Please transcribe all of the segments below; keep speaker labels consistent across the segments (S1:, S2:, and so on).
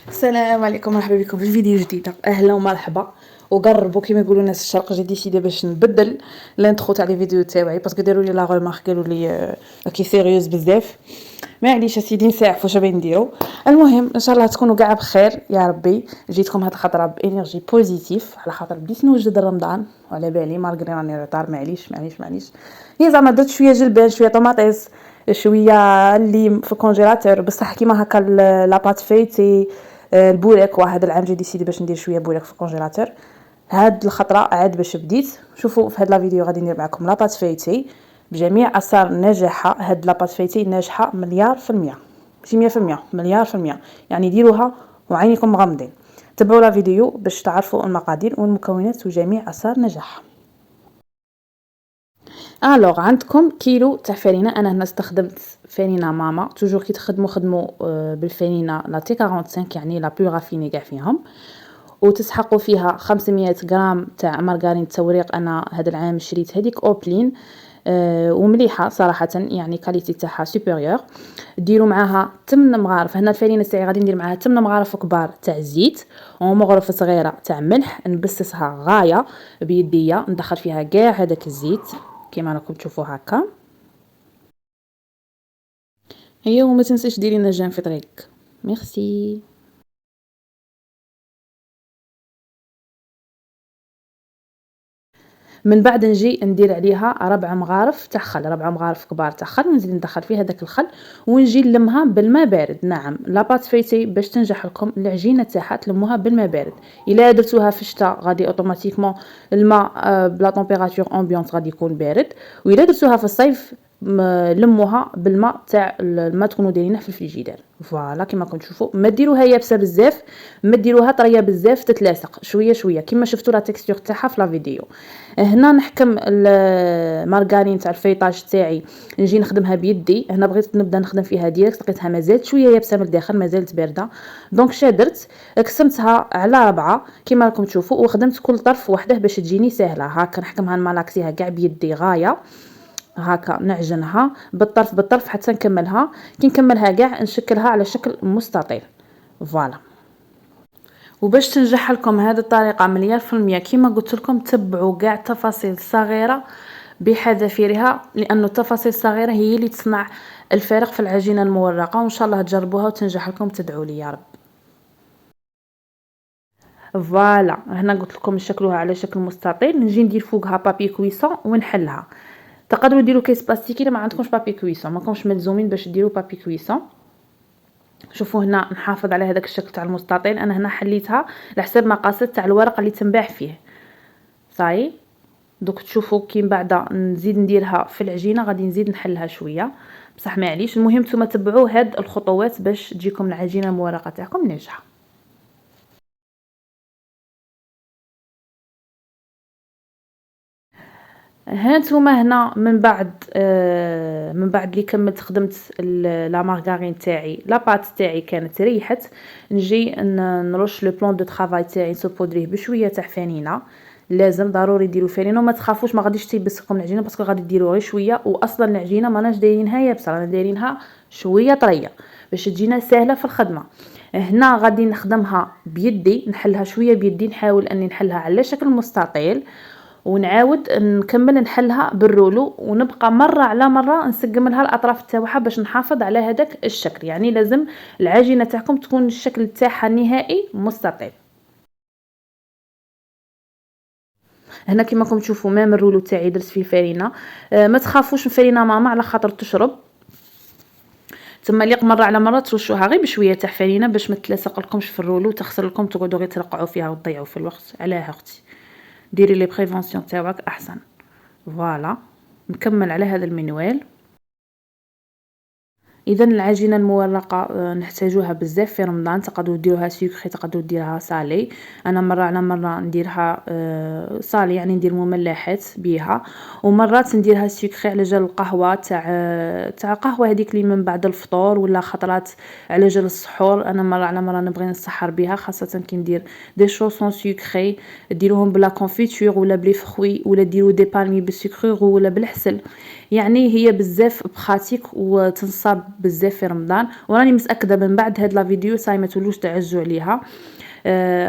S1: السلام عليكم، مرحبا بكم في فيديو جديده. اهلا ومرحبا. وقربوا كيما يقولوا الناس الشرق، جي ديسيدي باش نبدل لانترو تاع لي فيديو تاعي باسكو داروا لي لا ريمارك، قالوا لي راكي سيريوز بزاف. ما عليش اسيدي نساعف واش باغي نديرو. المهم ان شاء الله تكونوا كاع بخير يا ربي. جيتكم هاد الخطره بانرجي بوزيتيف على خاطر بديت نوجد رمضان وعلى بالي مالغري راني ريطار. معليش هي زعما درت شويه جلبان، شويه طوماطيس، شويه الليم في الكونجيلاتور. بصح كيما هكا لاباط فايتي البوريك، واحد العام جي ديسيدي باش ندير شويه بوريك في الكونجيلاتور. هاد الخطره عاد باش بديت. شوفوا في هاد لا فيديو غادي ندير معكم لاباط فايتي بجميع اثار نجاحها. هاد لاباط فايتي ناجحه مليار في المية، ماشي 100%، مليار في المية. يعني ديروها وعينيكم مغمضين. تبعوا لا فيديو باش تعرفوا المقادير والمكونات وجميع اثار نجاحها. الوغ عندكم كيلو تاع فرينه. انا هنا استخدمت فرينه ماما. توجور كي خدموا بالفرينه لا تي 45، يعني لا بلو رافيني كاع فيهم. وتسحقوا فيها 500 غرام تاع مارغرين توريق. انا هذا العام شريت هذيك اوبلين ومليحه صراحه، يعني كاليتي تاعها سوبيريور. ديروا معاها 8 مغارف. هنا الفرينه تاعي غادي ندير معاها 8 مغارف كبار تاع الزيت ومغرفه صغيره تاع ملح. نبسسها غايه بيديه، ندخل فيها كاع هذاك الزيت كيما راكم تشوفوا هكا. هي وما تنسيش ديري نجان في طريقك. ميرسي. من بعد نجي ندير عليها 4 مغارف تاع خل، 4 مغارف كبار تاع خل، ونزيد ندخل فيها داك الخل ونجي نلمها بالماء بارد. نعم، لاباط فايتي باش تنجح لكم العجينه تاعها تلموها بالماء بارد. الا درتوها في الشتاء غادي اوتوماتيكمون الماء بلا طومبيراتور امبيونط غادي يكون بارد، والا درتوها في الصيف لموها بالماء تاع الماء تكونوا دايرينه في الفريجيدير. فوالا كيما راكم تشوفوا، ما ديروها يابسه بزاف، ما ديروها طريه بزاف تتلاصق. شويه شويه كيما شفتوا لا تكستور تاعها في لا فيديو. هنا نحكم المارغرين تاع الفيطاج تاعي، نجي نخدمها بيدي. هنا بغيت نبدا نخدم فيها ديريكت، لقيتها مازالت شويه يابسه من الداخل، مازالت بارده. دونك شادرت قسمتها على 4 كيما راكم تشوفوا، وخدمت كل طرف وحده باش تجيني سهله. هكا نحكمها نمالاكسيها كاع بيدي غايه، هكا نعجنها بالطرف حتى نكملها. كي نكملها كاع نشكلها على شكل مستطيل. فوالا. وباش تنجح لكم هذه الطريقه مليار في المية كيما قلت لكم، تبعوا كاع التفاصيل الصغيره بحذافيرها، لانه التفاصيل الصغيره هي اللي تصنع الفارق في العجينه المورقه. وان شاء الله تجربوها وتنجح لكم، تدعوا لي يا رب. فوالا هنا قلت لكم نشكلوها على شكل مستطيل، نجي ندير فوقها بابي كويسون ونحلها. تقدروا ديروا كيس بلاستيكي الا ما عندكمش بابي كويسون، ما كومش ملزومين باش ديروا بابي كويسون. شوفوا هنا نحافظ على هذاك الشكل تاع المستطيل. انا هنا حليتها لحسب مقاس تاع الورق اللي تنباع فيه. صاي دوك تشوفوا كي من بعد نزيد نديرها في العجينه، غادي نزيد نحلها شويه بصح معليش. المهم نتوما تبعوا هاد الخطوات باش تجيكم العجينه المورقه تاعكم ناجحه. هانتوما هنا من بعد اللي كملت خدمت لا مارغرين تاعي، لا بات تاعي كانت ريحت. نجي نرش لو بلون دو طرافاي تاعي، نسوبودريه بشويه تاع فانيله. لازم ضروري ديروا فانيله، وما تخافوش ما غاديش تيبس لكم العجينه باسكو غادي ديروا غير شويه. واصلا العجينه ماناش دايرينها يابسه، رانا دايرينها شويه طريه باش تجينا سهله في الخدمه. هنا غادي نخدمها بيدي، نحلها شويه بيدي، نحاول اني نحلها على شكل مستطيل ونعاود نكمل نحلها بالرولو، ونبقى مره على مره نسقم لها الاطراف تاعها باش نحافظ على هذاك الشكل. يعني لازم العجينه تاعكم تكون الشكل تاعها النهائي مستطيل. هنا كما راكم تشوفوا مام الرولو تاعي درت فيه فرينه. ما تخافوش فرينه ماما على خاطر تشرب. ثم ليق مره على مره ترشوها غير بشويه تاع فرينه باش ما تلاصق لكمش في الرولو وتخسر لكم، تقعدوا غير ترقعوا فيها وتضيعوا في الوقت. علاه اختي ديري لي بريفونسيون تاعك احسن. فوالا نكمل على هذا المنوال. اذا العجينه المورقه نحتاجوها بزاف في رمضان. تقدروا ديروها سكري، تقدروا ديروها صالي. انا مره على مره نديرها صالي، يعني ندير مملحات بيها، ومرات نديرها سكري على جال القهوه تاع قهوه هذيك اللي من بعد الفطور، ولا خطرات على جال السحور. انا مره على مره نبغي نسحر بها، خاصه كي ندير دي شوسون سكري ديروهم بلا كونفيتور ولا بلي فخوي، ولا ديروا دي بالمي بالسكر ولا بالحسل. يعني هي بزاف براتيك وتنصاب بزاف في رمضان، وراني متاكده من بعد هاد لا فيديو صاي ما تولوش تعزوا عليها.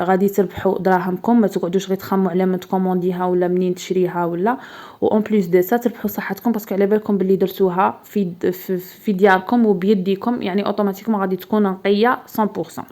S1: غادي تربحوا دراهمكم، ما تقعدوش غير تخموا على من تكومونديها ولا منين تشريها ولا، و اون بليس دو سا تربحوا صحتكم، باسكو على بالكم باللي درتوها في دياركم وبيديكم، يعني اوتوماتيكمون غادي تكون نقيه 100%.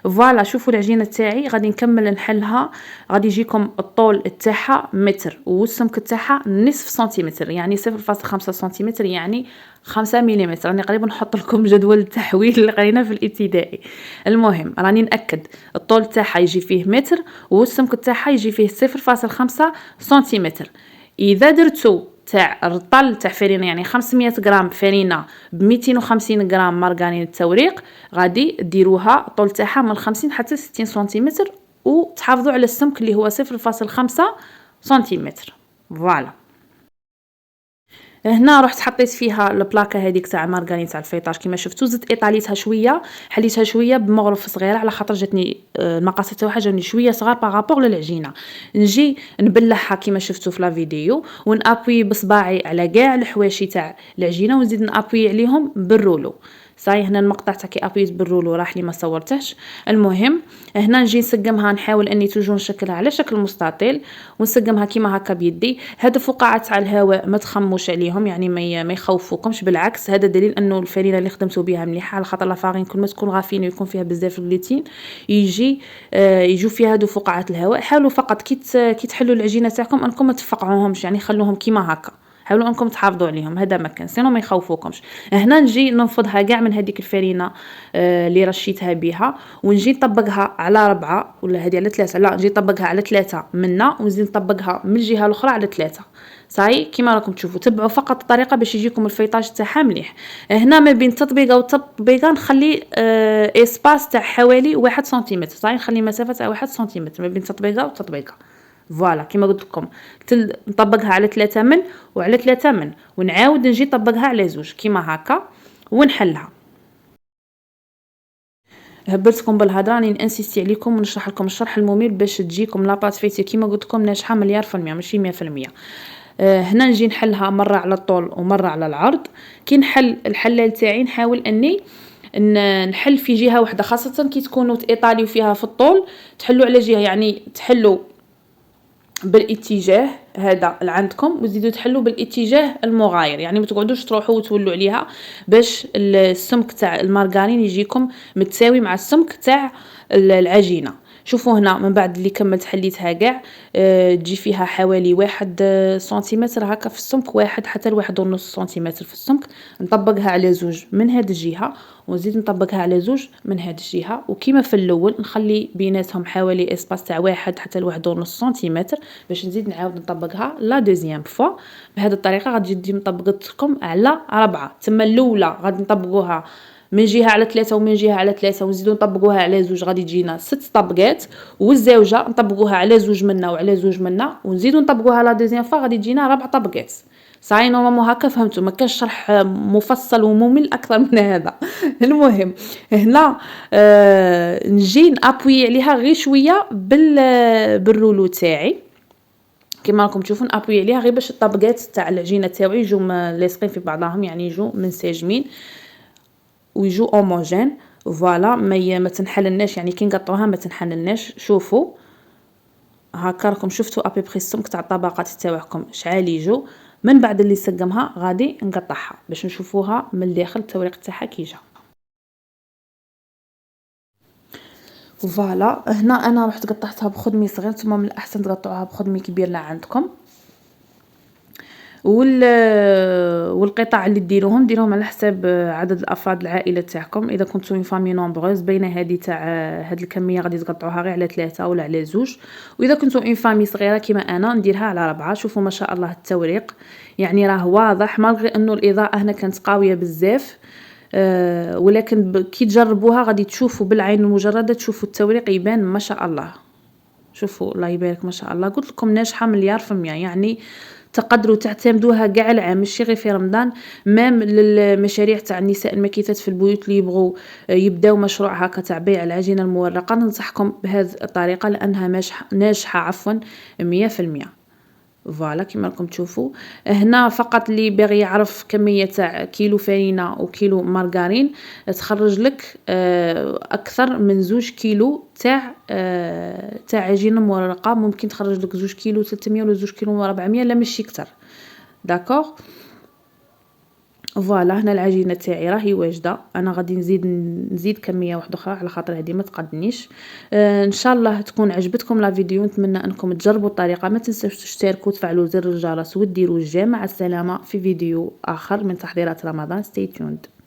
S1: فوالا شوفوا العجينه تاعي غادي نكمل نحلها. غادي يجيكم الطول تاعها متر والسمك تاعها نصف سنتيمتر، يعني 0.5 سنتيمتر، يعني 5 ملم. راني قريب نحط لكم جدول التحويل اللي قرينا في الابتدائي. المهم راني ناكد الطول تاعها يجي فيه متر والسمك تاعها يجي فيه 0.5 سنتيمتر. اذا درتو تاع رطل تاع فرينه، يعني 500 غرام فرينه ب 250 غرام مارغرين التوريق، غادي ديروها الطول تاعها من 50 حتى 60 سنتيمتر، وتحافظوا على السمك اللي هو 0.5 سنتيمتر. فوالا هنا رحت حطيت فيها البلاكه هذيك تاع المارغرين تاع الفيطاج كيما شفتوا، زدت ايطاليتها شويه، حليتها شويه بمغرف صغيره على خاطر جاتني المقاسات تاعها جاوني شويه صغار بارابور للعجينه. نجي نبلعها كيما شفتوا في لا فيديو، ونابوي بصباعي على كاع الحواشي تاع العجينه، ونزيد نابوي عليهم بالرولو. صاي هنا المقطع تاع كي ابيت بالرولو راح لي ما صورتهش. المهم هنا نجي نسقمها، نحاول اني توجور نشكلها على شكل مستطيل ونسقمها كيما هكا بيدي. هاد الفقاعات تاع الهواء ما تخموش عليهم، يعني ما يخوفوكمش، بالعكس هذا دليل انه الفرينه اللي خدمتو بها مليحه، على خاطر لا فارين كل ما تكون غافين ويكون فيها بزاف الجلوتين يجوا فيها هادو فقاعات الهواء. حاولوا فقط كي تحلوا العجينه تاعكم انكم ما تفقعوهمش، يعني خلوهم كيما هكا، حاولوا انكم تحافظوا عليهم، هذا مكان سينو ما يخوفوكمش. هنا نجي ننفضها كاع من هذيك الفرينه اللي رشيتها بها، ونجي نطبقها على 4 ولا هذه على 3، لا نجي نطبقها على 3 منا، ونزيد نطبقها من الجهه الاخرى على 3. صاي كيما راكم تشوفوا، تبعوا فقط الطريقه باش يجيكم الفيطاج تاعها مليح. هنا ما بين تطبيقه وتطبيقه نخلي اسباس تاع حوالي 1 سنتيمتر، صاي نخلي مسافه تاع 1 سنتيمتر ما بين تطبيقه وتطبيقه. فوالا كيما قلت لكم نطبقها على 3 من وعلى 3 من، ونعاود نجي نطبقها على 2 كيما هكا ونحلها. هبلتكم بالهضره، راني نانسيستي عليكم ونشرح لكم الشرح الممل باش تجيكم لاباط فيتي كيما قلت لكم ناجحه مليار في المية، ماشي 100%. هنا نجي نحلها مره على الطول ومره على العرض. كي نحل الحلال تاعي نحاول اني نحل في جهه واحده، خاصه كي تكونوا ايطالي وفيها في الطول تحلوا على جهه، يعني تحلوا بالاتجاه هذا اللي عندكم وزيدوا تحلوا بالاتجاه المغاير، يعني ما تقعدوش تروحوا وتولوا عليها، باش السمك تاع المارغرين يجيكم متساوي مع السمك تاع العجينه. شوفوا هنا من بعد اللي كملت حليتها كاع، تجي فيها حوالي 1 سنتيمتر هكا في السمك، 1 حتى 1.5 سنتيمتر في السمك. نطبقها على 2 من هذه الجهه، ونزيد نطبقها على 2 من هذه الجهه، وكيما في الاول نخلي بيناتهم حوالي اسباس تاع 1 حتى 1.5 سنتيمتر باش نزيد نعاود نطبقها لا دوزيام فوا. بهذه الطريقه غادي تجي مطبقت لكم على 4. تما الاولى غادي نطبقوها من جهه على 3 ومن جهه على 3، ونزيدو نطبقوها على 2، غادي تجينا 6 طبقات، والزوجه نطبقوها على 2 منا وعلى 2 منا، ونزيدو نطبقوها لا دوزيام فوا غادي تجينا 4 طبقات. صاي نورمالمون هكا فهمتوا، ما كانش شرح مفصل وممل اكثر من هذا. المهم هنا نجي نابوي عليها غير شويه بالرولو تاعي كما راكم تشوفون، ابوي عليها غير باش الطبقات تاع العجينه تاعي يجوا لاصقين في بعضهم، يعني يجوا منسجمين ويجوا هوموجين. فوالا ما تنحللناش، يعني كي نقطعوها ما تنحللناش. شوفوا هكا راكم شفتوا ابي بري السمك تاع الطبقات تاعكم شحال يجوا. من بعد اللي سقمها غادي نقطعها باش نشوفوها من الداخل التوريق تاعها كي جا. فوالا هنا انا رحت قطعتها بخدمي صغير، نتوما من الاحسن تقطعوها بخدمي كبير لا عندكم. والقطع اللي ديروهم على حساب عدد الافراد العائله تاعكم. اذا كنتوا من فامي نومبروز بين هذه تاع هاد الكميه غادي تقطعوها غير على 3 ولا على 2. واذا كنتوا من فامي صغيره كيما انا نديرها على 4. شوفوا ما شاء الله التوريق يعني راه واضح، مالغري انه الاضاءه هنا كانت قويه بزاف، ولكن كي تجربوها غادي تشوفوا بالعين المجرده، تشوفوا التوريق يبان ما شاء الله. شوفوا الله يبارك ما شاء الله، قلت لكم ناجحه مليار في المية، يعني تقدروا تعتمدوها كاع العام ماشي غير في رمضان. مام للمشاريع تاع النساء المكيفات في البيوت اللي يبغوا يبداو مشروع هكا تاع بيع العجينه المورقه، ننصحكم بهذه الطريقه لانها ناجحه 100%. فوالا كيما راكم تشوفوا. هنا فقط اللي باغي يعرف كميه تاع كيلو فرينه وكيلو مارغرين تخرج لك اكثر من 2 كيلو تاع عجينه مرقه، ممكن تخرج لك 2 كيلو 300 ولا 2 كيلو 400 لا ماشي كتر. داكوغ فوالا هنا العجينه تاعي راهي واجده. انا غادي نزيد كميه واحده اخرى على خاطر هذه ما تقدنيش. ان شاء الله تكون عجبتكم لا فيديو، نتمنى انكم تجربوا الطريقه، ما تنسوش تشتركوا وتفعلوا زر الجرس وديروا الجيم. مع السلامه في فيديو اخر من تحضيرات رمضان. stay tuned.